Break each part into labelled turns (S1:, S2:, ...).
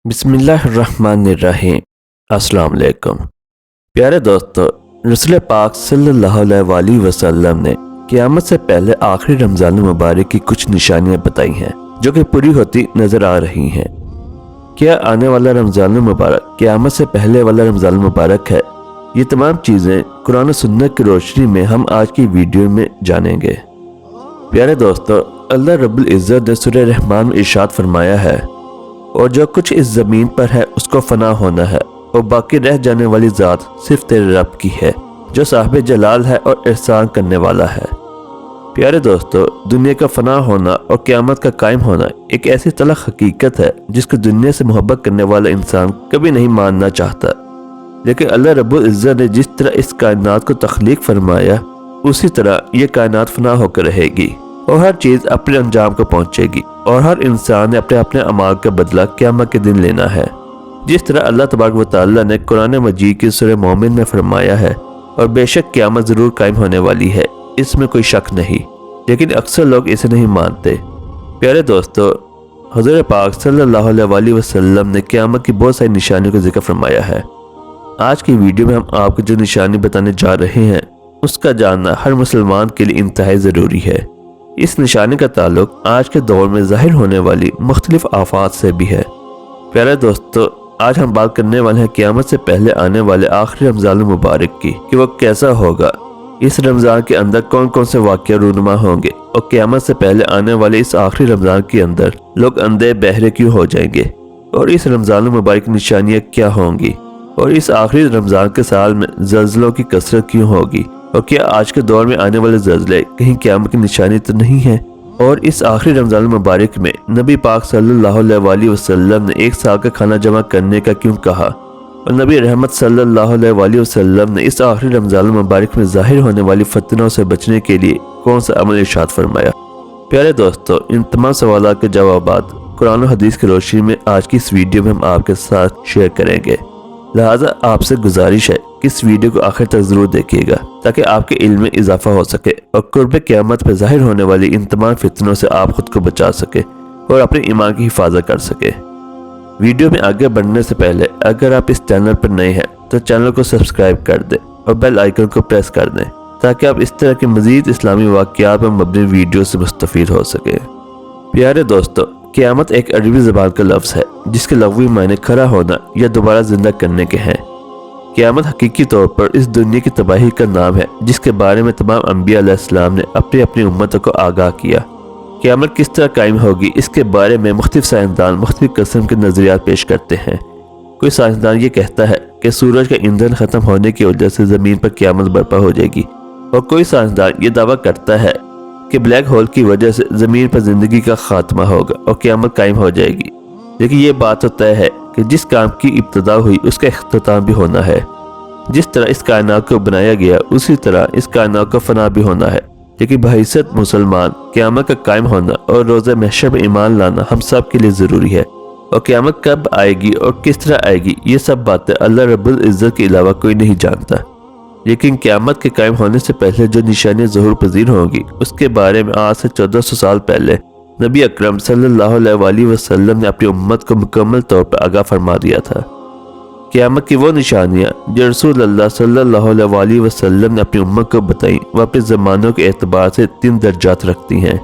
S1: बिस्मिल्लाहिर्रहमानिर्रहीम। अस्सलाम वालेकुम। प्यारे दोस्तों, रसूल पाक सल्लल्लाहु अलैहि वसल्लम ने क़यामत से पहले आखिरी रमज़ान मुबारक की कुछ निशानियां बताई हैं जो कि पूरी होती नजर आ रही हैं। क्या आने वाला रमज़ान मुबारक क़यामत से पहले वाला रमज़ान मुबारक है? ये तमाम चीज़ें कुरान और सुन्नत की रोशनी में हम आज की वीडियो में जानेंगे। प्यारे दोस्तों, अल्लाह रब्बुल इज़्ज़त ने सूरह रहमान में इरशाद फरमाया है, और जो कुछ इस ज़मीन पर है उसको फना होना है और बाकी रह जाने वाली ज़ात सिर्फ तेरे रब की है जो साहिब जलाल है और एहसान करने वाला है। प्यारे दोस्तों, दुनिया का फना होना और क़यामत का कायम होना एक ऐसी तलख हकीकत है जिसको दुनिया से मोहब्बत करने वाला इंसान कभी नहीं मानना चाहता। लेकिन अल्लाह रब्बुल इज़्ज़त ने जिस तरह इस कायनात को तख्लीक फरमाया उसी तरह ये कायनात फना होकर रहेगी और हर चीज़ अपने अंजाम को पहुंचेगी और हर इंसान ने अपने अपने अमाल का बदला क़यामत के दिन लेना है। जिस तरह अल्लाह तबारक व तआला ने कुरान मजीद की सूरह मोमिन में फरमाया है, और बेशक क़यामत ज़रूर कायम होने वाली है, इसमें कोई शक नहीं, लेकिन अक्सर लोग इसे नहीं मानते। प्यारे दोस्तों, हुज़ूर पाक सल्लल्लाहु अलैहि वसल्लम ने क़यामत की बहुत सारी निशानियों का जिक्र फरमाया है। आज की वीडियो में हम आपको जो निशानी बताने जा रहे हैं उसका जानना हर मुसलमान के लिए इंतहाई ज़रूरी है। इस निशानी का ताल्लुक आज के दौर में ज़ाहिर होने वाली मुख्तलिफ आफात से भी है। प्यारे दोस्तों, आज हम बात करने वाले हैं क़यामत से पहले आने वाले आखिरी रमज़ान मुबारक की कि वो कैसा होगा, इस रमज़ान के अंदर कौन कौन से वाक़या रूनुमा होंगे और क़यामत से पहले आने वाले इस आखिरी रमज़ान के अंदर लोग अंधे बहरे क्यों हो जाएंगे और इस रमज़ान मुबारक की निशानियाँ क्या होंगी और इस आखिरी रमज़ान के साल में ज़ल्ज़लों की कसरत क्यों होगी और क्या आज के दौर में आने वाले ज़ल्ज़ले कहीं क़यामत की निशानी तो नहीं है। और इस आखिरी रमज़ान मुबारक में नबी पाक सल्लल्लाहु अलैहि वसल्लम ने एक साल का खाना जमा करने का क्यों कहा और नबी रहमत सल्लल्लाहु अलैहि वसल्लम ने इस आखिरी रमज़ान मुबारक में ज़ाहिर होने वाली फतनों से बचने के लिए कौन सा अमल इरशाद फरमाया। प्यारे दोस्तों, इन तमाम सवालों के जवाबात कुरान और हदीस की रोशनी में आज की इस वीडियो में हम आपके साथ शेयर करेंगे। लिहाजा आपसे गुजारिश है कि इस वीडियो को आखिर तक जरूर देखिएगा ताकि आपके इल्म में इजाफा हो सके और कुर्ब क़यामत पर ज़ाहिर होने वाली इन तमाम फितनों से आप खुद को बचा सके और अपने ईमान की हिफाजत कर सके। वीडियो में आगे बढ़ने से पहले अगर आप इस चैनल पर नए हैं तो चैनल को सब्सक्राइब कर दें और बेल आइकन को प्रेस कर दें ताकि आप इस तरह के मज़ीद इस्लामी वाक़यात पर मबनी वीडियो से मुस्तफ़ीद हो सके। प्यारे दोस्तों, क़यामत एक अरबी ज़बान का लफ्ज़ है जिसके लग़वी मायने खड़ा होना या दोबारा जिंदा करने के हैं। क़यामत हकीकी तौर पर इस दुनिया की तबाही का नाम है जिसके बारे में तमाम अंबिया अलैहिस्सलाम ने अपनी अपनी उम्मतों को आगाह किया। क़यामत किस तरह कायम होगी इसके बारे में मुख्तलिफ साइंसदान मुख्तलिफ किस्म के नज़रियात पेश करते हैं। कोई साइंसदान ये कहता है कि सूरज का ईंधन ख़त्म होने की वजह से ज़मीन पर क़यामत बर्पा हो जाएगी, और कोई साइंसदान ये दावा करता है कि ब्लैक होल की वजह से ज़मीन पर ज़िंदगी का खात्मा होगा और क़यामत कायम हो जाएगी। लेकिन ये बात तो तय है कि जिस काम की इब्तिदा हुई उसका इख्तिताम भी होना है। जिस तरह इस कायनात को बनाया गया उसी तरह इस कायनात को फना भी होना है। लेकिन बहैसियत मुसलमान क़यामत का कायम होना और रोज़े महशर में ईमान लाना हम सब के लिए ज़रूरी है, और क़यामत कब आएगी और किस तरह आएगी ये सब बातें अल्लाह रब्बुल इज़्ज़त के अलावा कोई नहीं जानता। लेकिन क़यामत के कायम होने से पहले जो निशानियाँ ज़हूर पजीर होंगी उसके बारे में आज से 1400 साल पहले नबी अकरम सल्लल्लाहु अलैहि वसल्लम ने अपनी उम्मत को मुकम्मल तौर पर आगाह फरमा दिया था। क़यामत की वो निशानियाँ जो रसूल अल्लाह सल्लल्लाहु अलैहि वसल्लम ने अपनी उम्मत को बताई वह अपने ज़मानों के एतबार से 3 दर्जात रखती हैं।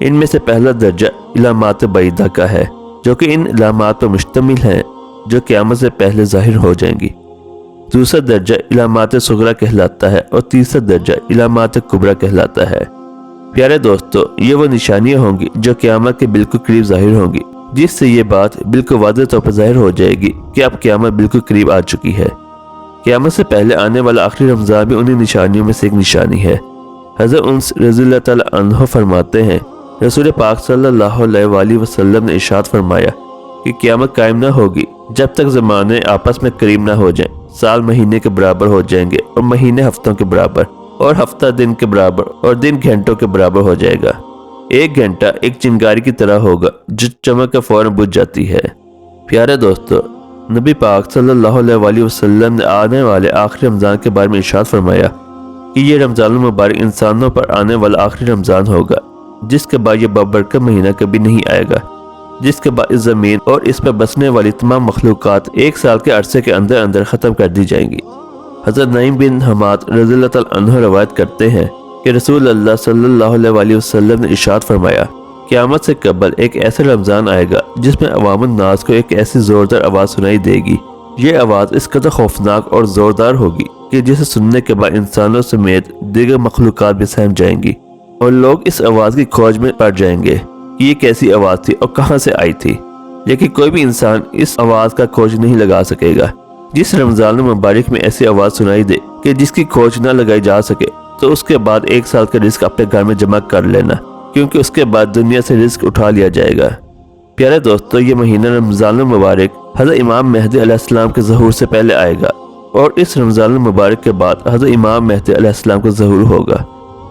S1: इनमें से पहला दर्जा इलामात बैदा का है जो कि इन इलामात पर मुश्तमिल हैं जो क़यामत से पहले ज़ाहिर हो जाएंगी। दूसरा दर्जा इलामात सुगरा कहलाता है और तीसरा दर्जा इलामात कुबरा कहलाता है। प्यारे दोस्तों, ये वो निशानियाँ होंगी जो क़यामत के बिल्कुल करीब ज़ाहिर होंगी, जिससे ये बात बिल्कुल वाज़ेह तौर पर ज़ाहिर हो जाएगी कि अब क़यामत बिल्कुल करीब आ चुकी है। क़यामत से पहले आने वाला आखिरी रमज़ान भी उन्हीं निशानियों में से एक निशानी है। हज़रत उनस रज़ियल्लाहु तआला अन्हु फरमाते हैं, रसूल पाक सल्लल्लाहु अलैहि वसल्लम ने इरशाद फरमाया कि क़यामत कायम न होगी जब तक ज़माने आपस में करीब न हो जाएं। साल महीने के बराबर हो जाएंगे और महीने हफ्तों के बराबर और हफ्ता दिन के बराबर और दिन घंटों के बराबर हो जाएगा। एक घंटा एक चिंगारी की तरह होगा जो चमक का फौरन बुझ जाती है। प्यारे दोस्तों, नबी पाक सल्लल्लाहु अलैहि वसल्लम ने आने वाले आखिरी रमज़ान के बारे में इरशाद फरमाया कि ये रमज़ान मुबारक इंसानों पर आने वाला आखिरी रमज़ान होगा जिसके बाद ये बबरकत महीना कभी नहीं आएगा। جس کے بعد اس زمین اور اس پر بسنے والی تمام مخلوقات 1 سال کے عرصے کے اندر اندر ختم کر دی جائیں گی۔ حضرت نعیم بن حماد رضی اللہ تعالیٰ عنہ روایت کرتے ہیں کہ رسول اللہ صلی اللہ علیہ وسلم نے ارشاد فرمایا، قیامت سے قبل ایک ایسا رمضان آئے گا جس میں عوام الناس کو ایک ایسی زوردار آواز سنائی دے گی۔ یہ آواز اس قدر خوفناک اور زوردار ہوگی کہ جسے سننے کے بعد انسانوں سمیت دیگر مخلوقات بھی سہم جائیں گی، اور لوگ اس آواز کی کھوج میں پڑ جائیں گے کہ یہ کیسی آواز تھی اور کہاں سے آئی تھی، لیکن کوئی بھی انسان اس آواز کا کھوج نہیں لگا سکے گا۔ جس رمضان المبارک میں ایسی آواز سنائی دے کہ جس کی کھوج نہ لگائی جا سکے، تو اس کے بعد 1 سال کا رزق اپنے گھر میں جمع کر لینا، کیونکہ اس کے بعد دنیا سے رزق اٹھا لیا جائے گا۔ پیارے دوستو، یہ مہینہ رمضان المبارک حضرت امام مہدی علیہ السلام کے ظہور سے پہلے آئے گا، اور اس رمضان المبارک کے بعد حضرت امام مہدی علیہ السلام کا ظہور ہوگا۔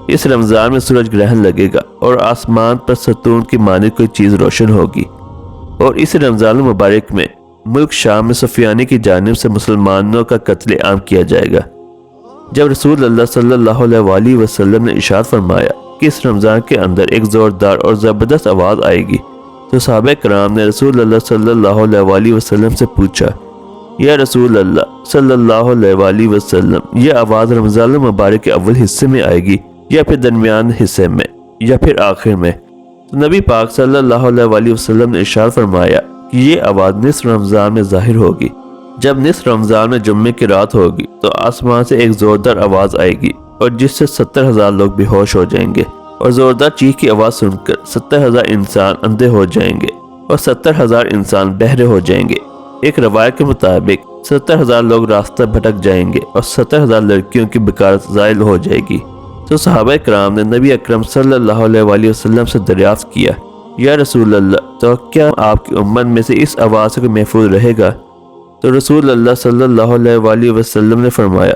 S1: اس رمضان میں سورج گرہن لگے گا اور آسمان پر ستون کی مانند کوئی چیز روشن ہوگی، اور اس رمضان المبارک میں ملک شام میں سفیانی کی جانب سے مسلمانوں کا قتل عام کیا جائے گا۔ جب رسول اللہ صلی اللہ علیہ وسلم نے ارشاد فرمایا کہ اس رمضان کے اندر ایک زوردار اور زبردست آواز آئے گی، تو صحابہ کرام نے رسول اللہ صلی اللہ علیہ وسلم سے پوچھا، یا رسول اللہ صلی اللہ علیہ وسلم، یہ آواز رمضان المبارک کے اول حصے میں آئے گی یا پھر درمیان حصے میں یا پھر آخر میں؟ تو نبی پاک صلی اللہ علیہ وسلم نے ارشاد فرمایا کہ یہ آواز نصف رمضان میں ظاہر ہوگی۔ جب نصف رمضان میں جمعے کی رات ہوگی تو آسمان سے ایک زوردار آواز آئے گی، اور جس سے 70,000 لوگ بے ہوش ہو جائیں گے، اور زوردار چیخ کی آواز سن کر 70,000 انسان اندھے ہو جائیں گے اور 70,000 انسان بہرے ہو جائیں گے۔ ایک روایت کے مطابق 70,000 لوگ راستہ بھٹک جائیں گے اور 70,000 لڑکیوں کی بکارت زائل ہو جائے گی۔ تو صحابہ کرام نے نبی اکرم صلی اللہ علیہ وسلم سے دریافت کیا، یا رسول اللہ، تو کیا آپ کی امت میں سے اس آواز سے محفوظ رہے گا؟ تو رسول اللہ صلی اللہ علیہ وسلم نے فرمایا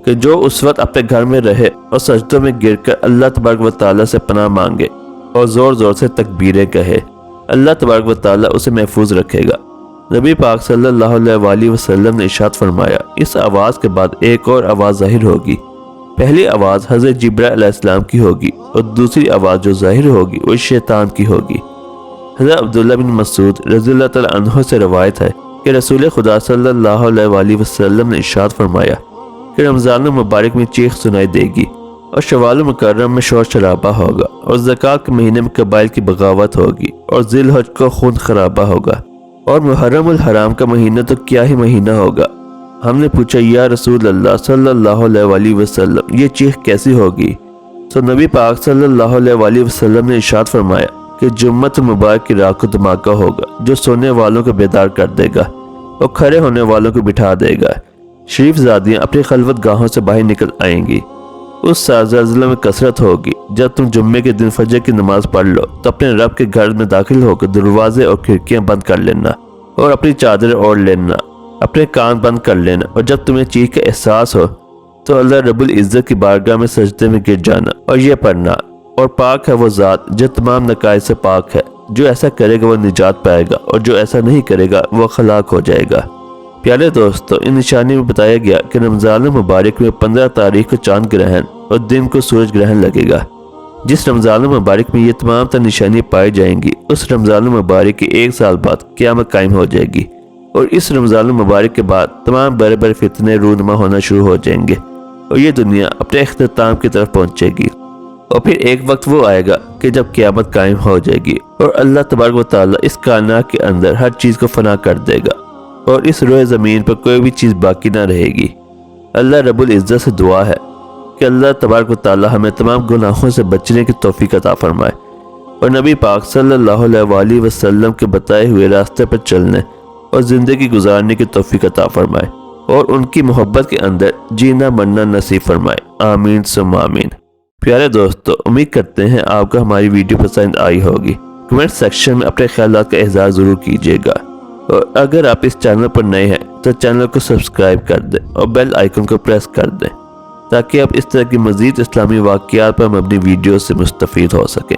S1: کہ جو اس وقت اپنے گھر میں رہے اور سجدوں میں گر کر اللہ تبارک و تعالیٰ سے پناہ مانگے اور زور زور سے تکبیریں کہے، اللہ تبارک و تعالیٰ اسے محفوظ رکھے گا۔ نبی پاک صلی اللہ علیہ وسلم نے ارشاد فرمایا، اس آواز کے بعد ایک اور آواز ظاہر ہوگی۔ پہلی آواز حضرت جبرائیل علیہ السلام کی ہوگی، اور دوسری آواز جو ظاہر ہوگی وہ شیطان کی ہوگی۔ حضرت عبداللہ بن مسعود رضی اللہ تعالیٰ عنہ سے روایت ہے کہ رسول خدا صلی اللہ علیہ وسلم نے ارشاد فرمایا کہ رمضان المبارک میں چیخ سنائی دے گی، اور شوال مکرم میں شور شرابہ ہوگا، اور زکوٰۃ کے مہینے میں قبائل کی بغاوت ہوگی، اور ذی الحج کو خون خرابہ ہوگا، اور محرم الحرام کا مہینہ تو کیا ہی مہینہ ہوگا۔ ہم نے پوچھا، یا رسول اللہ صلی اللہ علیہ وسلم، یہ چیخ کیسی ہوگی؟ تو نبی پاک صلی اللہ علیہ وسلم نے ارشاد فرمایا کہ جمعۃ المبارک کی رات کو دھماکہ ہوگا جو سونے والوں کو بیدار کر دے گا اور کھڑے ہونے والوں کو بٹھا دے گا۔ شریف زادیاں اپنی خلوت گاہوں سے باہر نکل آئیں گی۔ اس سال زلزلہ میں کثرت ہوگی۔ جب تم جمعے کے دن فجر کی نماز پڑھ لو تو اپنے رب کے گھر میں داخل ہو کر دروازے اور کھڑکیاں بند کر لینا، اور اپنی چادر اوڑھ لینا، اپنے کان بند کر لینا، اور جب تمہیں چیخ کا احساس ہو تو اللہ رب العزت کی بارگاہ میں سجدے میں گر جانا اور یہ پڑھنا، اور پاک ہے وہ ذات جو تمام نقائص سے پاک ہے، جو ایسا کرے گا وہ نجات پائے گا، اور جو ایسا نہیں کرے گا وہ ہلاک ہو جائے گا۔ پیارے دوستو، ان نشانی میں بتایا گیا کہ رمضان المبارک میں 15 تاریخ کو چاند گرہن اور دن کو سورج گرہن لگے گا۔ جس رمضان المبارک میں یہ تمام تر نشانیاں پائی جائیں گی، اس رمضان المبارک کے 1 سال بعد قیامت قائم ہو جائے گی، اور اس رمضان المبارک کے بعد تمام بڑے بڑے فتنے رونما ہونا شروع ہو جائیں گے، اور یہ دنیا اپنے اختتام کی طرف پہنچے گی۔ اور پھر ایک وقت وہ آئے گا کہ جب قیامت قائم ہو جائے گی، اور اللہ تبارک و تعالیٰ اس کائنات کے اندر ہر چیز کو فنا کر دے گا، اور اس روئے زمین پر کوئی بھی چیز باقی نہ رہے گی۔ اللہ رب العزت سے دعا ہے کہ اللہ تبارک و تعالیٰ ہمیں تمام گناہوں سے بچنے کی توفیق عطا فرمائے، اور نبی پاک صلی اللہ علیہ وسلم کے بتائے ہوئے راستے پر چلنے اور زندگی گزارنے کی توفیق عطا فرمائے، اور ان کی محبت کے اندر جینا مرنا نصیب فرمائے۔ آمین ثم آمین۔ پیارے دوستو، امید کرتے ہیں آپ کو ہماری ویڈیو پسند آئی ہوگی۔ کمنٹ سیکشن میں اپنے خیالات کا اظہار ضرور کیجیے گا، اور اگر آپ اس چینل پر نئے ہیں تو چینل کو سبسکرائب کر دیں اور بیل آئیکن کو پریس کر دیں، تاکہ آپ اس طرح کی مزید اسلامی واقعات پر مبنی ویڈیو سے مستفید ہو سکیں۔